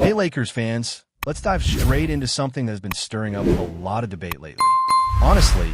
Hey Lakers fans, let's dive straight into something that has been stirring up a lot of debate lately. Honestly,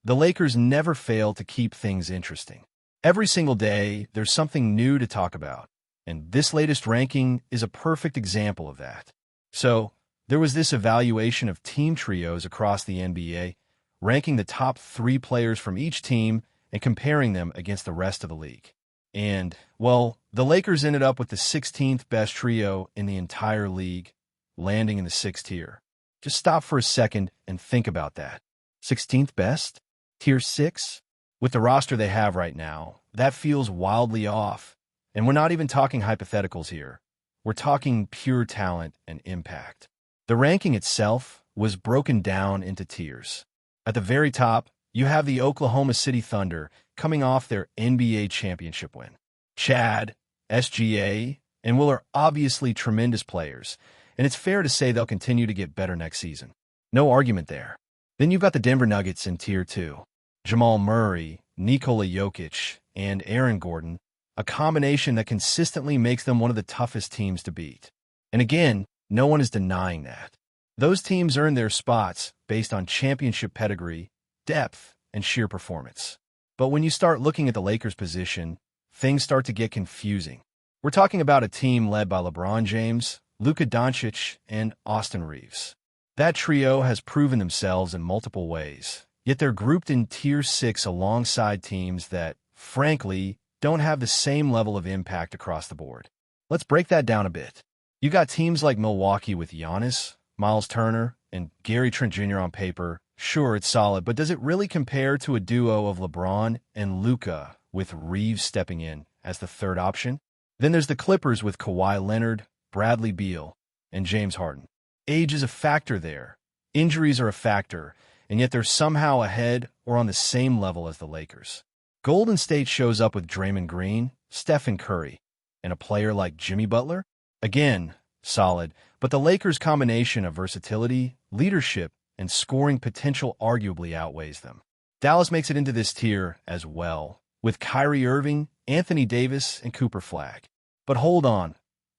the Lakers never fail to keep things interesting. Every single day, there's something new to talk about, and this latest ranking is a perfect example of that. So, there was this evaluation of team trios across the NBA, ranking the top 3 players from each team and comparing them against the rest of the league. And, well, the Lakers ended up with the 16th best trio in the entire league, landing in the 6th tier. Just stop for a second and think about that. 16th best? Tier 6? With the roster they have right now, that feels wildly off. And we're not even talking hypotheticals here. We're talking pure talent and impact. The ranking itself was broken down into tiers. At the very top, you have the Oklahoma City Thunder coming off their NBA championship win. Chad, SGA, and Will are obviously tremendous players, and it's fair to say they'll continue to get better next season. No argument there. Then you've got the Denver Nuggets in Tier 2. Jamal Murray, Nikola Jokic, and Aaron Gordon, a combination that consistently makes them one of the toughest teams to beat. And again, no one is denying that. Those teams earn their spots based on championship pedigree, depth, and sheer performance. But when you start looking at the Lakers' position, things start to get confusing. We're talking about a team led by LeBron James, Luka Doncic, and Austin Reeves. That trio has proven themselves in multiple ways, yet they're grouped in Tier 6 alongside teams that, frankly, don't have the same level of impact across the board. Let's break that down a bit. You got teams like Milwaukee with Giannis, Miles Turner, and Gary Trent Jr. on paper. Sure, it's solid, but does it really compare to a duo of LeBron and Luka with Reeves stepping in as the third option? Then there's the Clippers with Kawhi Leonard, Bradley Beal, and James Harden. Age is a factor there. Injuries are a factor, and yet they're somehow ahead or on the same level as the Lakers. Golden State shows up with Draymond Green, Stephen Curry, and a player like Jimmy Butler. Again, solid, but the Lakers' combination of versatility, leadership, and scoring potential arguably outweighs them. Dallas makes it into this tier as well, with Kyrie Irving, Anthony Davis, and Cooper Flagg. But hold on.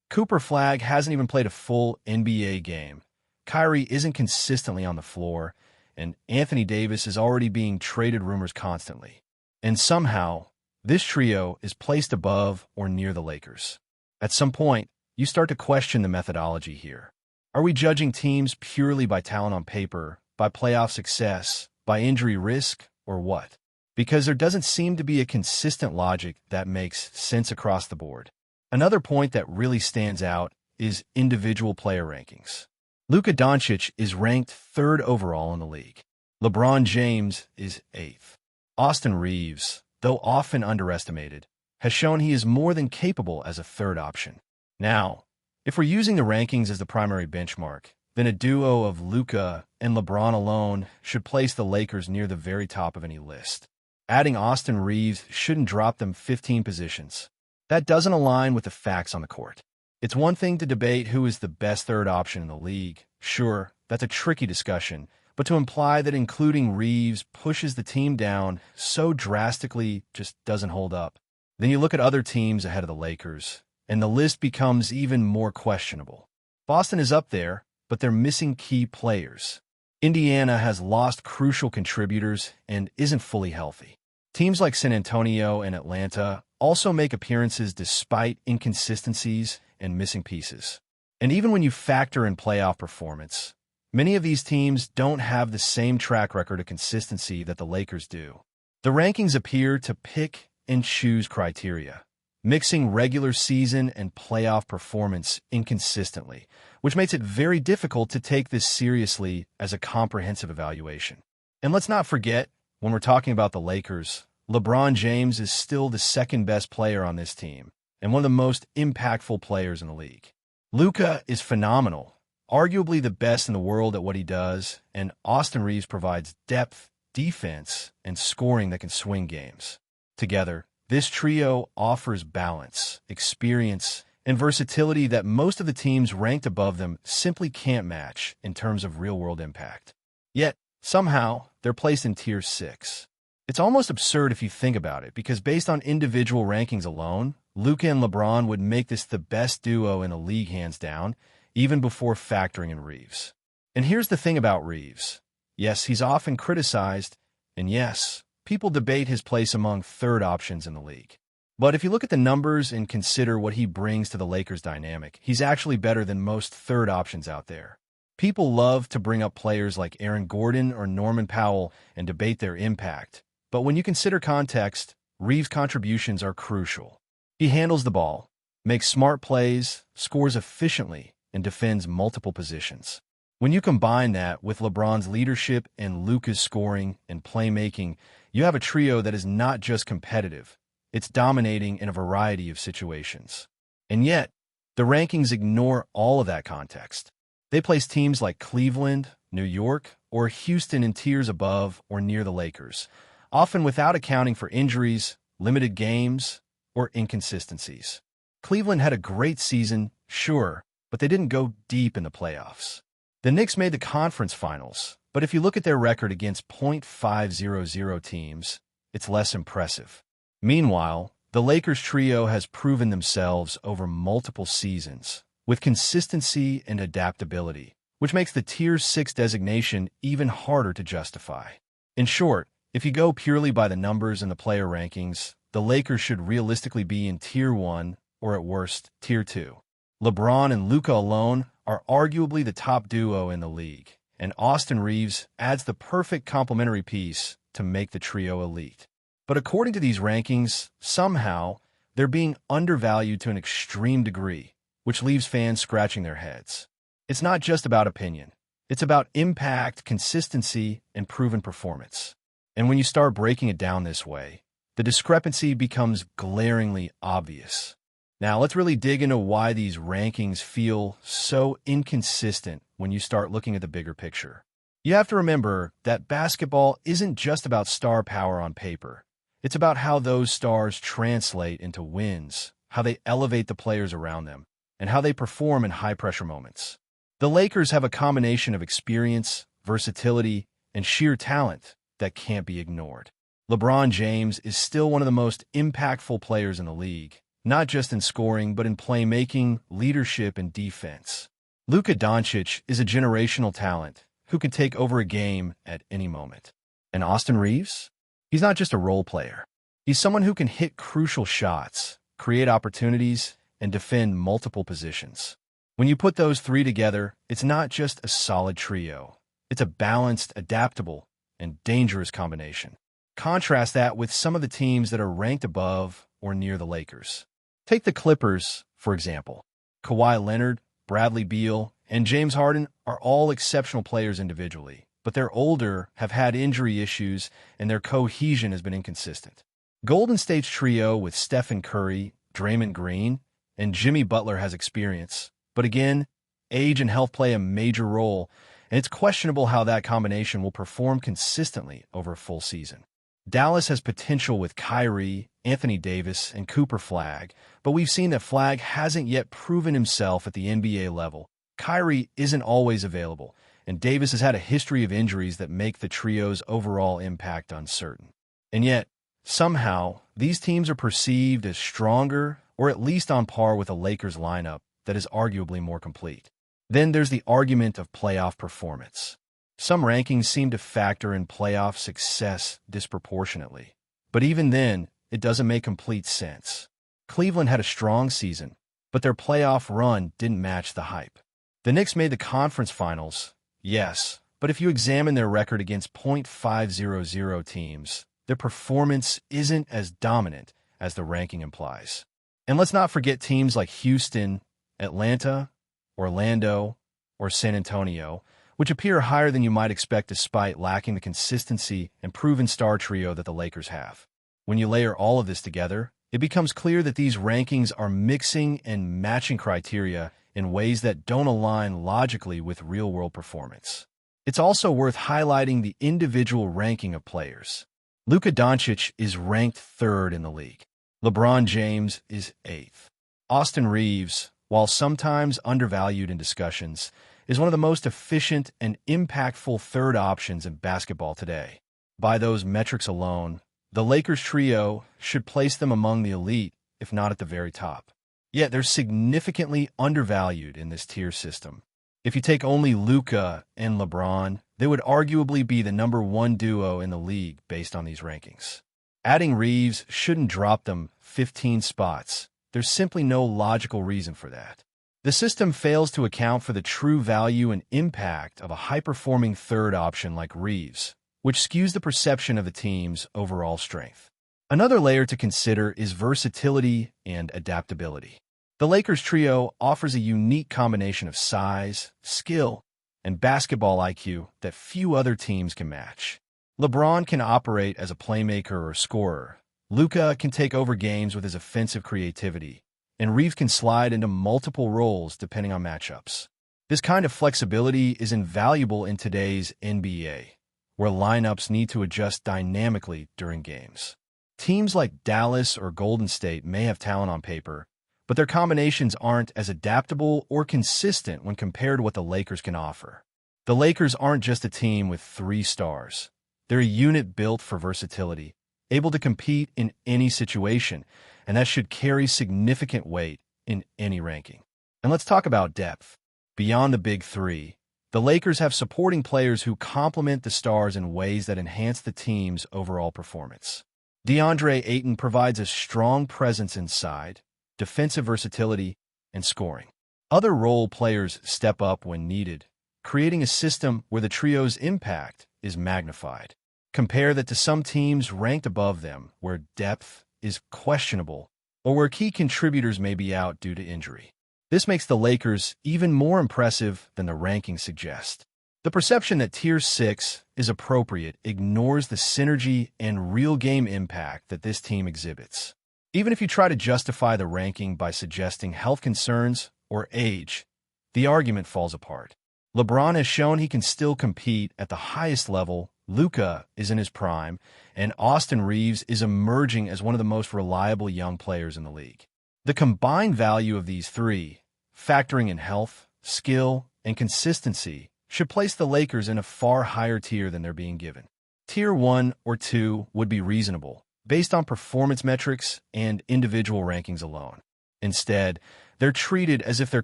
Cooper Flagg hasn't even played a full NBA game. Kyrie isn't consistently on the floor, and Anthony Davis is already being traded rumors constantly. And somehow, this trio is placed above or near the Lakers. At some point, you start to question the methodology here. Are we judging teams purely by talent on paper, by playoff success, by injury risk, or what? Because there doesn't seem to be a consistent logic that makes sense across the board. Another point that really stands out is individual player rankings. Luka Doncic is ranked 3rd overall in the league. LeBron James is 8th. Austin Reeves, though often underestimated, has shown he is more than capable as a 3rd option. Now, if we're using the rankings as the primary benchmark, then a duo of Luka and LeBron alone should place the Lakers near the very top of any list. Adding Austin Reeves shouldn't drop them 15 positions. That doesn't align with the facts on the court. It's one thing to debate who is the best 3rd option in the league. Sure, that's a tricky discussion, but to imply that including Reeves pushes the team down so drastically just doesn't hold up. Then you look at other teams ahead of the Lakers, and the list becomes even more questionable. Boston is up there, but they're missing key players. Indiana has lost crucial contributors and isn't fully healthy. Teams like San Antonio and Atlanta also make appearances despite inconsistencies and missing pieces. And even when you factor in playoff performance, many of these teams don't have the same track record of consistency that the Lakers do. The rankings appear to pick and choose criteria, mixing regular season and playoff performance inconsistently, which makes it very difficult to take this seriously as a comprehensive evaluation. And let's not forget, when we're talking about the Lakers, LeBron James is still the 2nd best player on this team and one of the most impactful players in the league. Luka is phenomenal, arguably the best in the world at what he does, and Austin Reeves provides depth, defense, and scoring that can swing games. Together, this trio offers balance, experience, and versatility that most of the teams ranked above them simply can't match in terms of real-world impact. Yet, somehow, they're placed in Tier 6. It's almost absurd if you think about it, because based on individual rankings alone, Luka and LeBron would make this the best duo in the league hands down, even before factoring in Reeves. And here's the thing about Reeves. Yes, he's often criticized, and yes, people debate his place among third options in the league. But if you look at the numbers and consider what he brings to the Lakers dynamic, he's actually better than most third options out there. People love to bring up players like Aaron Gordon or Norman Powell and debate their impact. But when you consider context, Reeves' contributions are crucial. He handles the ball, makes smart plays, scores efficiently, and defends multiple positions. When you combine that with LeBron's leadership and Luka's scoring and playmaking, you have a trio that is not just competitive. It's dominating in a variety of situations. And yet, the rankings ignore all of that context. They place teams like Cleveland, New York, or Houston in tiers above or near the Lakers, often without accounting for injuries, limited games, or inconsistencies. Cleveland had a great season, sure, but they didn't go deep in the playoffs. The Knicks made the conference finals, but if you look at their record against .500 teams, it's less impressive. Meanwhile, the Lakers trio has proven themselves over multiple seasons with consistency and adaptability, which makes the Tier 6 designation even harder to justify. In short, if you go purely by the numbers and the player rankings, the Lakers should realistically be in Tier 1 or at worst, Tier 2. LeBron and Luka alone are arguably the top duo in the league, and Austin Reeves adds the perfect complementary piece to make the trio elite. But according to these rankings, somehow, they're being undervalued to an extreme degree, which leaves fans scratching their heads. It's not just about opinion. It's about impact, consistency, and proven performance. And when you start breaking it down this way, the discrepancy becomes glaringly obvious. Now, let's really dig into why these rankings feel so inconsistent when you start looking at the bigger picture. You have to remember that basketball isn't just about star power on paper. It's about how those stars translate into wins, how they elevate the players around them, and how they perform in high-pressure moments. The Lakers have a combination of experience, versatility, and sheer talent that can't be ignored. LeBron James is still one of the most impactful players in the league, not just in scoring, but in playmaking, leadership, and defense. Luka Doncic is a generational talent who can take over a game at any moment. And Austin Reeves? He's not just a role player. He's someone who can hit crucial shots, create opportunities, and defend multiple positions. When you put those three together, it's not just a solid trio. It's a balanced, adaptable, and dangerous combination. Contrast that with some of the teams that are ranked above or near the Lakers. Take the Clippers, for example. Kawhi Leonard, Bradley Beal, and James Harden are all exceptional players individually, but they're older, have had injury issues, and their cohesion has been inconsistent. Golden State's trio with Stephen Curry, Draymond Green, and Jimmy Butler has experience, but again, age and health play a major role, and it's questionable how that combination will perform consistently over a full season. Dallas has potential with Kyrie, Anthony Davis, and Cooper Flagg, but we've seen that Flagg hasn't yet proven himself at the NBA level. Kyrie isn't always available, and Davis has had a history of injuries that make the trio's overall impact uncertain. And yet, somehow, these teams are perceived as stronger, or at least on par with a Lakers lineup that is arguably more complete. Then there's the argument of playoff performance. Some rankings seem to factor in playoff success disproportionately, but even then, it doesn't make complete sense. Cleveland had a strong season, but their playoff run didn't match the hype. The Knicks made the conference finals, yes, but if you examine their record against .500 teams, their performance isn't as dominant as the ranking implies. And let's not forget teams like Houston, Atlanta, Orlando, or San Antonio, which appear higher than you might expect despite lacking the consistency and proven star trio that the Lakers have. When you layer all of this together, it becomes clear that these rankings are mixing and matching criteria in ways that don't align logically with real-world performance. It's also worth highlighting the individual ranking of players. Luka Doncic is ranked 3rd in the league. LeBron James is 8th. Austin Reeves, while sometimes undervalued in discussions, is one of the most efficient and impactful third options in basketball today. By those metrics alone, the Lakers trio should place them among the elite, if not at the very top. Yet they're significantly undervalued in this tier system. If you take only Luka and LeBron, they would arguably be the #1 duo in the league based on these rankings. Adding Reeves shouldn't drop them 15 spots. There's simply no logical reason for that. The system fails to account for the true value and impact of a high-performing third option like Reeves, which skews the perception of the team's overall strength. Another layer to consider is versatility and adaptability. The Lakers trio offers a unique combination of size, skill, and basketball IQ that few other teams can match. LeBron can operate as a playmaker or scorer. Luka can take over games with his offensive creativity, and Reeves can slide into multiple roles depending on matchups. This kind of flexibility is invaluable in today's NBA, where lineups need to adjust dynamically during games. Teams like Dallas or Golden State may have talent on paper, but their combinations aren't as adaptable or consistent when compared to what the Lakers can offer. The Lakers aren't just a team with 3 stars. They're a unit built for versatility, able to compete in any situation, and that should carry significant weight in any ranking. And let's talk about depth. Beyond the big 3, the Lakers have supporting players who complement the stars in ways that enhance the team's overall performance. DeAndre Ayton provides a strong presence inside, defensive versatility, and scoring. Other role players step up when needed, creating a system where the trio's impact is magnified. Compare that to some teams ranked above them, where depth is questionable or where key contributors may be out due to injury. This makes the Lakers even more impressive than the rankings suggest. The perception that Tier 6 is appropriate ignores the synergy and real game impact that this team exhibits. Even if you try to justify the ranking by suggesting health concerns or age, the argument falls apart. LeBron has shown he can still compete at the highest level, Luka is in his prime, and Austin Reeves is emerging as one of the most reliable young players in the league. The combined value of these 3, factoring in health, skill, and consistency, should place the Lakers in a far higher tier than they're being given. Tier 1 or 2 would be reasonable, based on performance metrics and individual rankings alone. Instead, they're treated as if their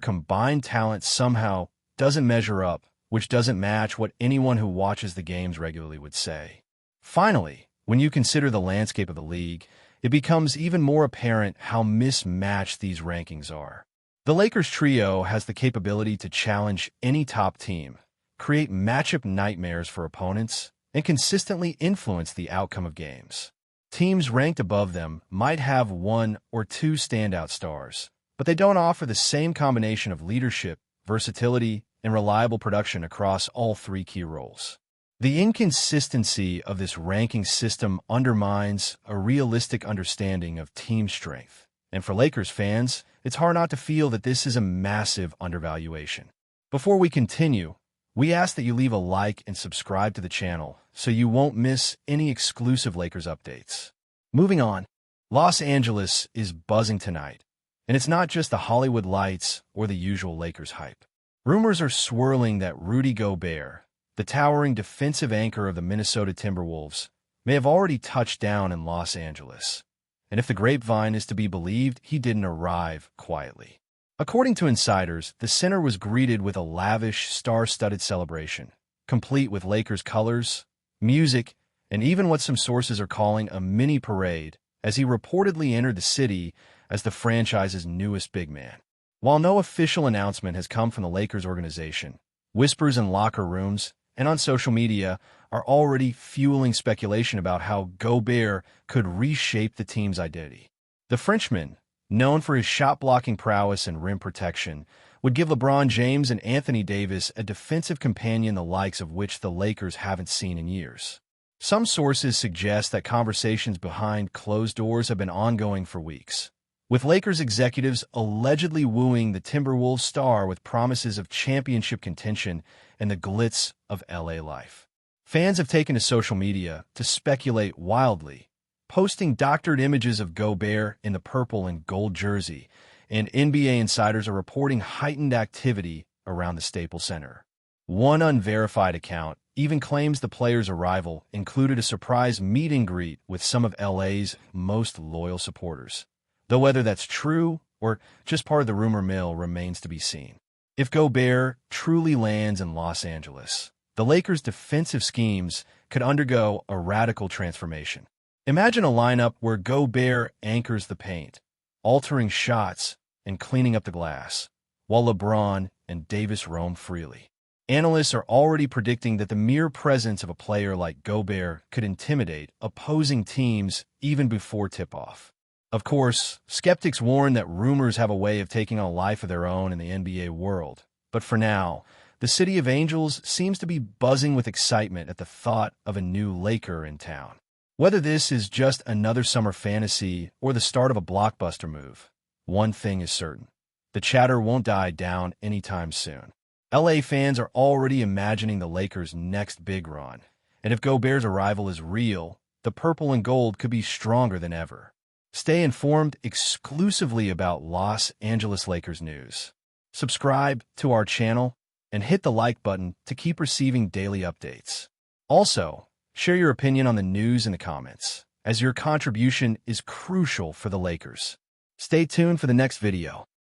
combined talent somehow doesn't measure up, which doesn't match what anyone who watches the games regularly would say. Finally, when you consider the landscape of the league, it becomes even more apparent how mismatched these rankings are. The Lakers trio has the capability to challenge any top team, create matchup nightmares for opponents, and consistently influence the outcome of games. Teams ranked above them might have 1 or 2 standout stars, but they don't offer the same combination of leadership, versatility, and reliable production across all 3 key roles. The inconsistency of this ranking system undermines a realistic understanding of team strength, and for Lakers fans, it's hard not to feel that this is a massive undervaluation. Before we continue, we ask that you leave a like and subscribe to the channel so you won't miss any exclusive Lakers updates. Moving on, Los Angeles is buzzing tonight, and it's not just the Hollywood lights or the usual Lakers hype. Rumors are swirling that Rudy Gobert, the towering defensive anchor of the Minnesota Timberwolves, may have already touched down in Los Angeles. And if the grapevine is to be believed, he didn't arrive quietly. According to insiders, the center was greeted with a lavish, star-studded celebration, complete with Lakers colors, music, and even what some sources are calling a mini parade, as he reportedly entered the city as the franchise's newest big man. While no official announcement has come from the Lakers organization, whispers in locker rooms and on social media are already fueling speculation about how Gobert could reshape the team's identity. The Frenchman, known for his shot-blocking prowess and rim protection, would give LeBron James and Anthony Davis a defensive companion the likes of which the Lakers haven't seen in years. Some sources suggest that conversations behind closed doors have been ongoing for weeks, with Lakers executives allegedly wooing the Timberwolves star with promises of championship contention and the glitz of LA life. Fans have taken to social media to speculate wildly, posting doctored images of Gobert in the purple and gold jersey, and NBA insiders are reporting heightened activity around the Staples Center. One unverified account even claims the player's arrival included a surprise meet and greet with some of LA's most loyal supporters. Though whether that's true or just part of the rumor mill remains to be seen. If Gobert truly lands in Los Angeles, the Lakers' defensive schemes could undergo a radical transformation. Imagine a lineup where Gobert anchors the paint, altering shots and cleaning up the glass, while LeBron and Davis roam freely. Analysts are already predicting that the mere presence of a player like Gobert could intimidate opposing teams even before tip-off. Of course, skeptics warn that rumors have a way of taking on a life of their own in the NBA world. But for now, the City of Angels seems to be buzzing with excitement at the thought of a new Laker in town. Whether this is just another summer fantasy or the start of a blockbuster move, one thing is certain: the chatter won't die down anytime soon. LA fans are already imagining the Lakers' next big run, and if Gobert's arrival is real, the purple and gold could be stronger than ever. Stay informed exclusively about Los Angeles Lakers news. Subscribe to our channel and hit the like button to keep receiving daily updates. Also, share your opinion on the news in the comments, as your contribution is crucial for the Lakers. Stay tuned for the next video.